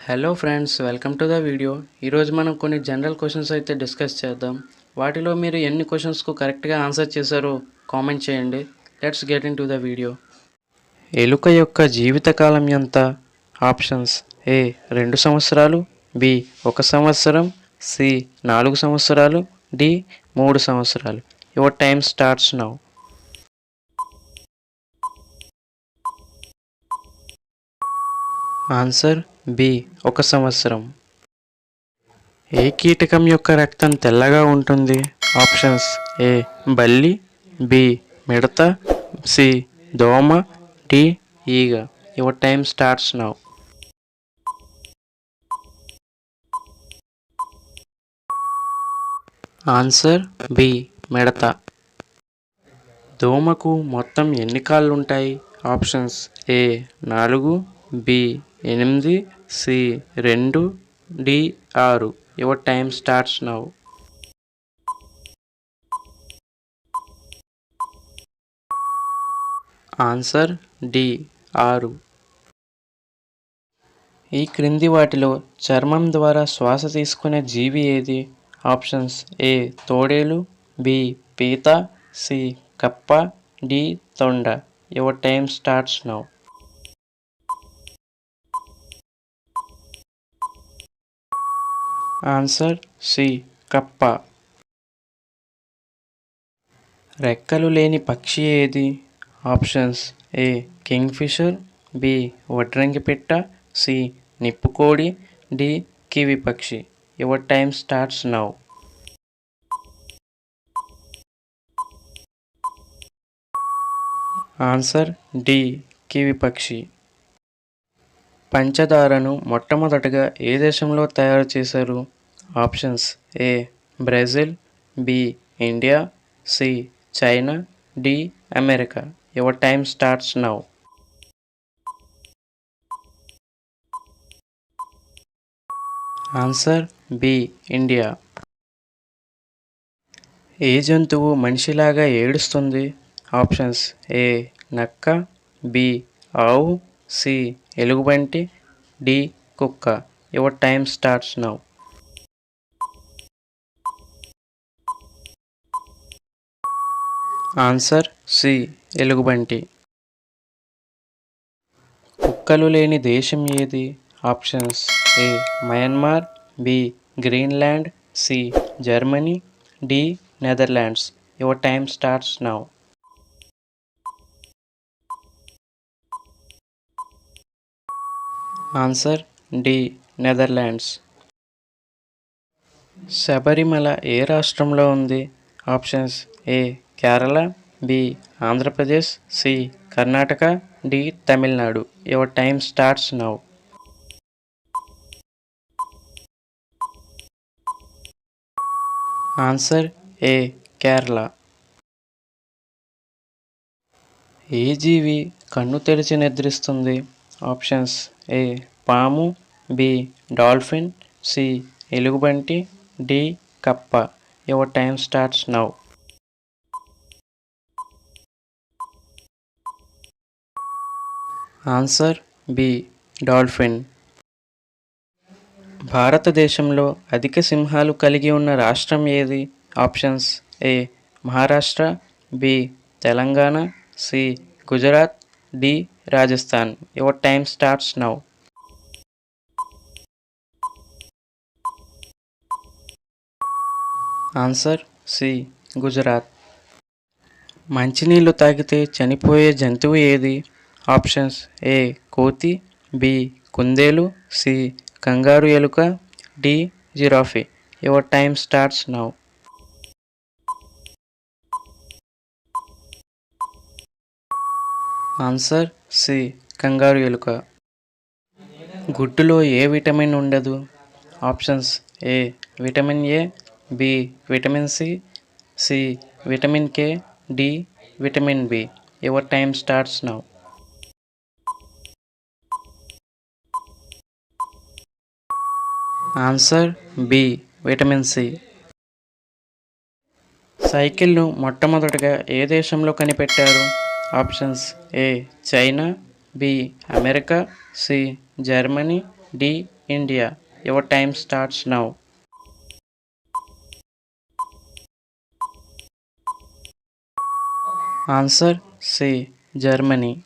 Hello friends, welcome to the video. ఈరోజు మనం కొన్ని జనరల్ క్వశ్చన్స్ అయితే డిస్కస్ చేద్దాం. వాటిలో మీరు ఎన్ని క్వశ్చన్స్కు కరెక్ట్గా ఆన్సర్ చేశారో కామెంట్ చేయండి. Let's get in to the video. ఎలుక యొక్క జీవితకాలం ఎంత? ఆప్షన్స్: ఏ 2 సంవత్సరాలు, బి 1 సంవత్సరం, సి 4 సంవత్సరాలు, డి 3 సంవత్సరాలు. Your time starts now. Answer B 1 సంవత్సరం. ఏ కీటకం యొక్క రక్తం తెల్లగా ఉంటుంది? ఆప్షన్స్: ఏ బల్లి, బి మిడత, సి దోమ, డి ఈగ. Your time starts now. Answer B మిడత. దోమకు మొత్తం ఎన్ని కాళ్ళు ఉంటాయి? Options: A 4, B 8, C 2, D 6. Your time starts now. Answer D 6. ఈ క్రింది వాటిలో చర్మం ద్వారా శ్వాస తీసుకునే జీవి ఏది? ఆప్షన్స్: ఏ తోడేలు, బి పీత, సి కప్ప, డి తొండ. Your time starts now. Answer C కప్ప. రెక్కలు లేని పక్షి ఏది? ఆప్షన్స్: ఏ కింగ్ఫిషర్, బి వడ్రంగి పిట్ట, సి నిప్పుకోడి, డి కివి పక్షి. Your time starts now. Answer D kiwi పక్షి. పంచదారను మొట్టమొదటగా ఏ దేశంలో తయారు చేశారు? Options: A Brazil, B India, C China, D America. Your time starts now. Answer B India. ఏ జంతువు మనిషిలాగా ఏడుస్తుంది? ఆప్షన్స్: ఏ నక్క, బి ఆవు, సి ఎలుగుబంటి, డి కుక్క. Your time starts now. Answer C ఎలుగుబంటి. కుక్కలు లేని దేశం ఏది? Options: A Myanmar, B Greenland, C Germany, D Netherlands. Your time starts now. Answer D Netherlands. Sabarimala ఏ రాష్ట్రంలో ఉంది? Options: A Kerala, B Andhra Pradesh, C Karnataka, D Tamil Nadu. Your time starts now. Answer A Kerala. ఏ జీవి కన్ను తెరిచి నిద్రిస్తుంది? ఆప్షన్స్: ఏ పాము, బి డాల్ఫిన్, సి ఎలుగుబంటి, డి కప్ప. Your time starts now. Answer B dolphin. భారతదేశంలో అధిక సింహాలు కలిగి ఉన్న రాష్ట్రం ఏది? Options: A Maharashtra, B Telangana, C Gujarat, D Rajasthan. Your time starts now. Answer C Gujarat. మంచినీళ్ళు తాగితే చనిపోయే జంతువు ఏది? ఆప్షన్స్: ఏ కోతి, బి కుందేలు, సి కంగారు ఎలుక, D giraffe. Your time starts now. Answer C kangaroo ఎలుక. గుడ్డులో ఏ విటమిన్ ఉండదు? Options: A vitamin A, B vitamin C, C vitamin K, D vitamin B. Your time starts now. Answer B vitamin C. సైకిల్ను మొట్టమొదటగా ఏ దేశంలో కనిపెట్టారు? Options: A China, B America, C Germany, D India. Your time starts now. Answer C. Germany.